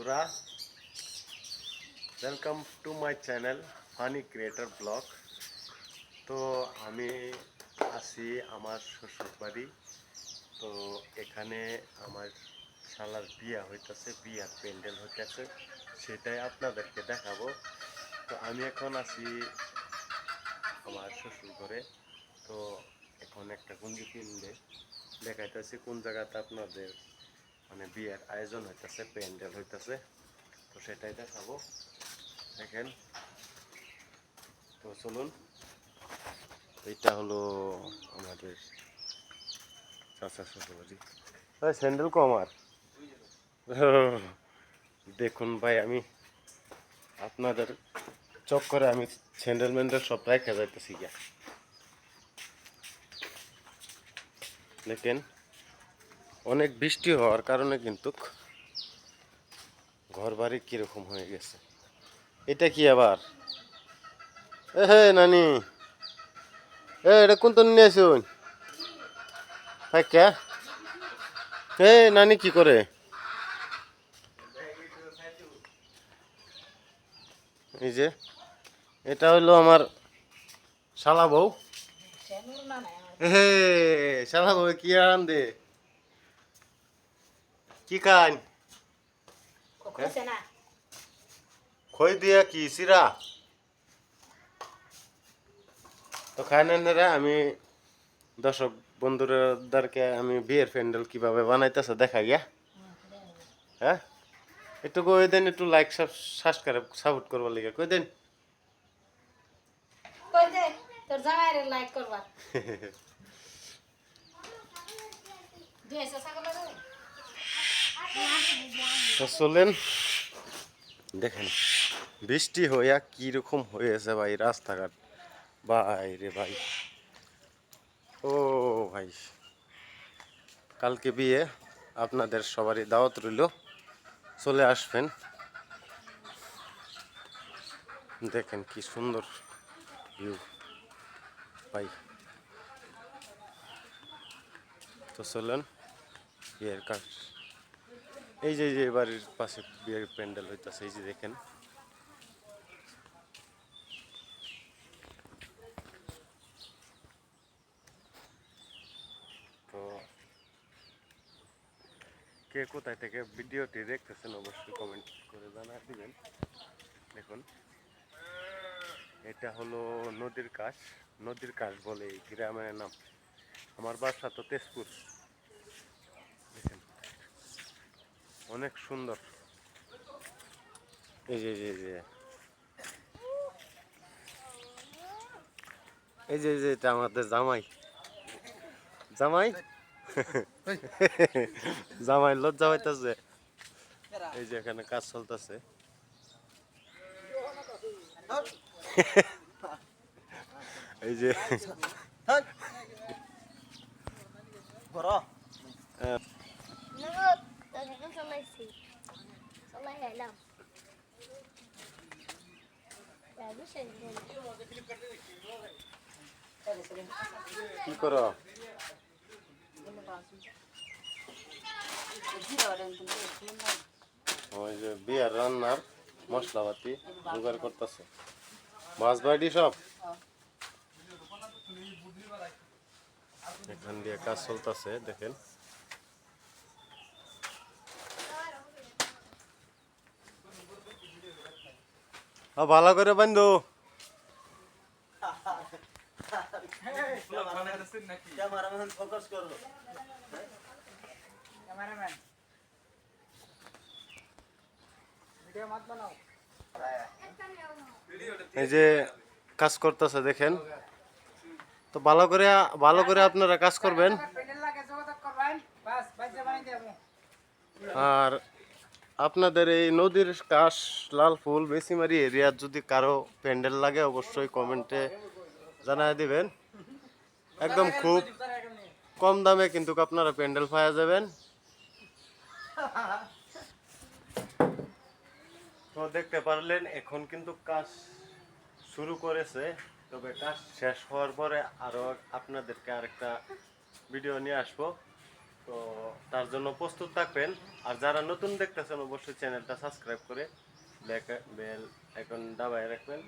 বন্ধুরা, welcome to my channel funny creator blog. তো আমি আছি আমার শ্বশুর বাড়ি। তো এখানে আমার শালার বিয়া হইতেছে, বিয়ার প্যান্ডেল হইতেছে, সেটাই আপনাদেরকে দেখাবো। তো আমি এখন আছি আমার শ্বশুর ঘরে। তো এখন একটা গুঞ্জি কিনবে দেখাইতেছি কোন জায়গাতে আপনাদের মানে বিয়ের আয়োজন হইতেছে, প্যান্ডেল হইতেছে। তো সেটাই দেখাবো, দেখেন। তো চলুন, এইটা হলো আমাদের চাচা শ্বশুরবাড়ি। ভাই স্যান্ডেল কো আমার দেখুন ভাই, আমি আপনাদের চক্করে আমি স্যান্ডেল ম্যান্ডেল সব রেখে যাইতেছি গিয়া। দেখেন, অনেক বৃষ্টি হওয়ার কারণে কিন্তু ঘর বাড়ি কিরকম হয়ে গেছে। এটা কি আবার হে নানি, এটা কোন তো নিয়ে আসুন কে? হে নানি কি করে? এই যে এটা হইলো আমার শালা বউ। হে শালা বউ কি আন দে, কি খান? খই দিয়া কি সিরা? তো খাই না, আমি দর্শক বন্ধুদেরকে আমি বিয়ের প্যান্ডেল কিভাবে বানাইতেছে দেখা গিয়া। হ্যাঁ, একটু কই দেন, একটু লাইক সাবস্ক্রাইব সাপোর্ট করবার লিগে কই দেন। কই দে তোর জামাইরে লাইক করবা তো চলেন দেখেন বৃষ্টি হইয়া কিরকম হয়েছে ভাই রাস্তাঘাট। ভাই রে ভাই, ও ভাই, কালকে বিয়ে, আপনাদের সবারই দাওয়াত রইল, চলে আসবেন। দেখেন কি সুন্দর ভিউ ভাই। তো চলেন বিয়ের কাজ, এই যে বাড়ির পাশে বিয়ের প্যান্ডেল হইতেছে, এই যে দেখেন। তো কে কোথায় থেকে ভিডিওটি দেখতেছেন অবশ্যই কমেন্ট করে জানা দিবেন। দেখুন, এটা হলো নদীর কাছ, নদীর কাছ বলে এই গ্রামের নাম। আমার বাসা তো তেজপুর। দেখেন অনেক সুন্দর। এই যে এই যে এই যে এই যে এটা আমাদের জামাই, জামাই জামাই লজ্জা পাইতেছে। এই যে এখানে কাজ চলতেছে। এই যে কি করো? ওই যে বিয়ার রান্নার মশলাপাতি জোগাড় করতেছে, মাছ বাড়ি সব এখান দিয়ে কাজ চলতেছে। দেখেন ভালো করে বান্ধু। এই যে কাজ করতেছে দেখেন। তো ভালো করে আপনারা কাজ করবেন। আর আপনাদের এই নদীর কাশ লাল ফুল বেশিমারি এরিয়ার যদি কারো প্যান্ডেল লাগে অবশ্যই কমেন্টে জানাই দিবেন। একদম খুব কম দামে কিন্তু আপনারা প্যান্ডেল পাওয়া যাবেন। তো দেখতে পারলেন এখন কিন্তু কাজ শুরু করেছে, তবে কাজ শেষ হওয়ার পরে আরো আপনাদেরকে আরেকটা ভিডিও নিয়ে আসবো। তো তার জন্য প্রস্তুত থাকবেন। আর যারা নতুন দেখতেছেন অবশ্যই চ্যানেলটা সাবস্ক্রাইব করে বেল আইকন দাবায় রাখবেন।